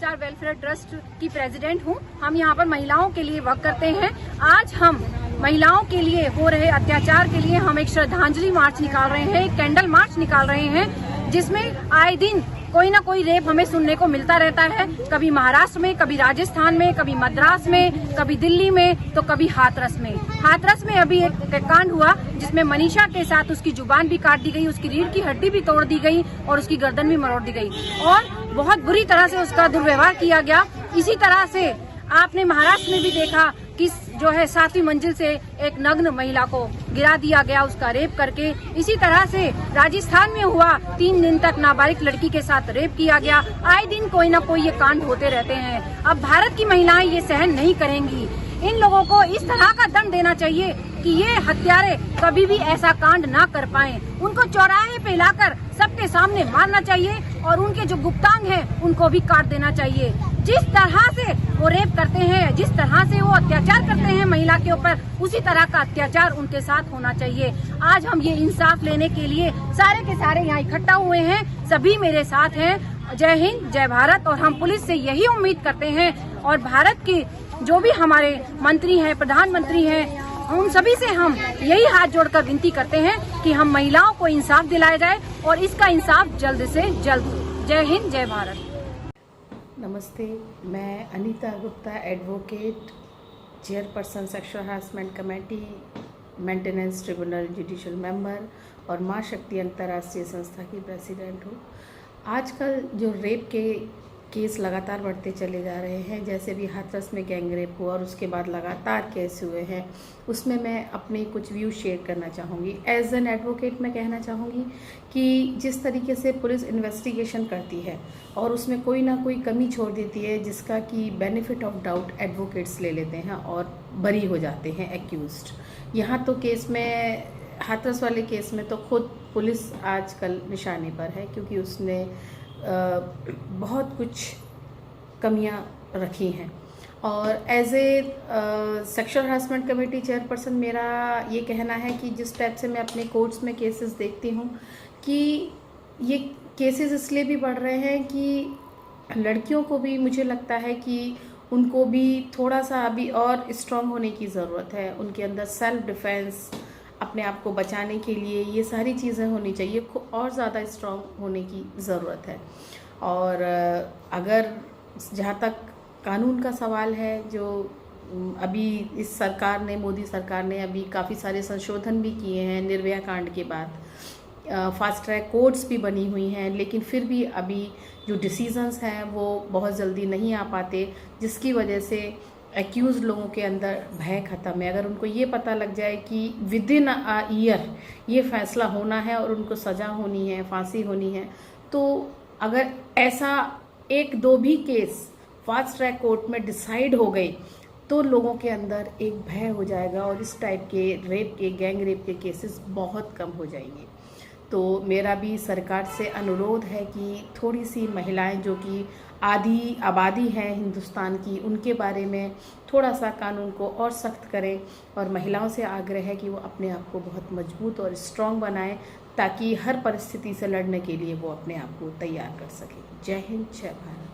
Star welfare trust की president हूँ। हम यहाँ पर महिलाओं के लिए वर्क करते हैं। आज हम महिलाओं के लिए हो रहे अत्याचार के लिए हम एक श्रद्धांजलि मार्च निकाल रहे हैं, एक कैंडल मार्च निकाल रहे हैं, जिसमें आए दिन कोई ना कोई रेप हमें सुनने को मिलता रहता है। कभी महाराष्ट्र में, कभी राजस्थान में, कभी मद्रास में, कभी दिल्ली में, तो कभी हाथरस में। हाथरस में अभी एक कांड हुआ जिसमें मनीषा के साथ उसकी जुबान भी काट दी गई, उसकी रीढ़ की हड्डी भी तोड़ दी गई और उसकी गर्दन भी मरोड़ दी गई और बहुत बुरी तरह से उसका दुर्व्यवहार किया गया। इसी तरह से आपने महाराष्ट्र में भी देखा कि जो है 7वीं मंजिल से एक नग्न महिला को गिरा दिया गया, उसका रेप करके। इसी तरह से राजस्थान में हुआ, 3 दिन तक नाबालिग लड़की के साथ रेप किया गया। आए दिन कोई ना कोई ये कांड होते रहते हैं। अब भारत की महिलाएं ये सहन नहीं करेंगी। इन लोगों को इस तरह का दंड देना चाहिए कि ये हत्यारे कभी भी ऐसा कांड ना कर पाएं। उनको चौराहे पे लाकर सबके सामने मारना चाहिए और उनके जो गुप्तांग हैं उनको भी काट देना चाहिए। जिस तरह से वो रेप करते हैं, जिस तरह से वो अत्याचार करते हैं महिला के ऊपर, उसी तरह का अत्याचार उनके साथ होना चाहिए। आज हम ये इंसाफ लेने के लिए सारे के सारे यहाँ इकट्ठा हुए हैं। सभी मेरे साथ हैं। जय हिंद, जय भारत। और हम पुलिस से यही उम्मीद करते हैं और भारत के जो भी हमारे मंत्री हैं, प्रधानमंत्री हैं, उन सभी से हम यही हाथ जोड़कर विनती करते हैं कि हम महिलाओं को इंसाफ दिलाया जाए और इसका इंसाफ जल्द से जल्द हो। जय हिंद, जय भारत। नमस्ते, मैं Anita Gupta, advocate, chairperson sexual harassment committee, maintenance tribunal judicial member और माँ शक्ति अंतर्राष्ट्रीय संस्था की प्रेसिडेंट हूँ। आजकल जो रेप के केस लगातार बढ़ते चले जा रहे हैं, जैसे भी हाथरस में गैंग रेप हुआ और उसके बाद लगातार केस हुए हैं, उसमें मैं अपने कुछ व्यू शेयर करना चाहूँगी। एज एन एडवोकेट मैं कहना चाहूँगी कि जिस तरीके से पुलिस इन्वेस्टिगेशन करती है और उसमें कोई ना कोई कमी छोड़ देती है, जिसका कि बेनिफिट ऑफ डाउट एडवोकेट्स ले लेते हैं और बरी हो जाते हैं एक्यूज्ड। यहाँ तो केस में, हाथरस वाले केस में तो खुद पुलिस आजकल निशाने पर है, क्योंकि उसने बहुत कुछ कमियां रखी हैं। और as a sexual harassment committee chairperson मेरा ये कहना है कि जिस टाइप से मैं अपने कोर्ट्स में केसेस देखती हूँ कि ये केसेस इसलिए भी बढ़ रहे हैं कि लड़कियों को भी, मुझे लगता है कि उनको भी थोड़ा सा अभी और स्ट्रांग होने की ज़रूरत है। उनके अंदर सेल्फ डिफेंस, अपने आप को बचाने के लिए ये सारी चीज़ें होनी चाहिए, और ज़्यादा स्ट्रांग होने की ज़रूरत है। और अगर जहाँ तक कानून का सवाल है, जो अभी इस सरकार ने, मोदी सरकार ने अभी काफ़ी सारे संशोधन भी किए हैं निर्भया कांड के बाद। फास्ट ट्रैक कोर्ट्स भी बनी हुई हैं, लेकिन फिर भी अभी जो डिसीजंस हैं वो बहुत जल्दी नहीं आ पाते, जिसकी वजह से एक्यूज लोगों के अंदर भय ख़त्म है। अगर उनको ये पता लग जाए कि विद इन अ ईयर ये फैसला होना है और उनको सज़ा होनी है, फांसी होनी है, तो अगर ऐसा 1-2 भी केस फास्ट ट्रैक कोर्ट में डिसाइड हो गए तो लोगों के अंदर एक भय हो जाएगा और इस टाइप के रेप के, गैंग रेप के केसेस बहुत कम हो जाएंगे। तो मेरा भी सरकार से अनुरोध है कि थोड़ी सी महिलाएं जो कि आधी आबादी है हिंदुस्तान की, उनके बारे में थोड़ा सा कानून को और सख्त करें। और महिलाओं से आग्रह है कि वो अपने आप को बहुत मजबूत और स्ट्रॉन्ग बनाएं, ताकि हर परिस्थिति से लड़ने के लिए वो अपने आप को तैयार कर सकें। जय हिंद, जय भारत।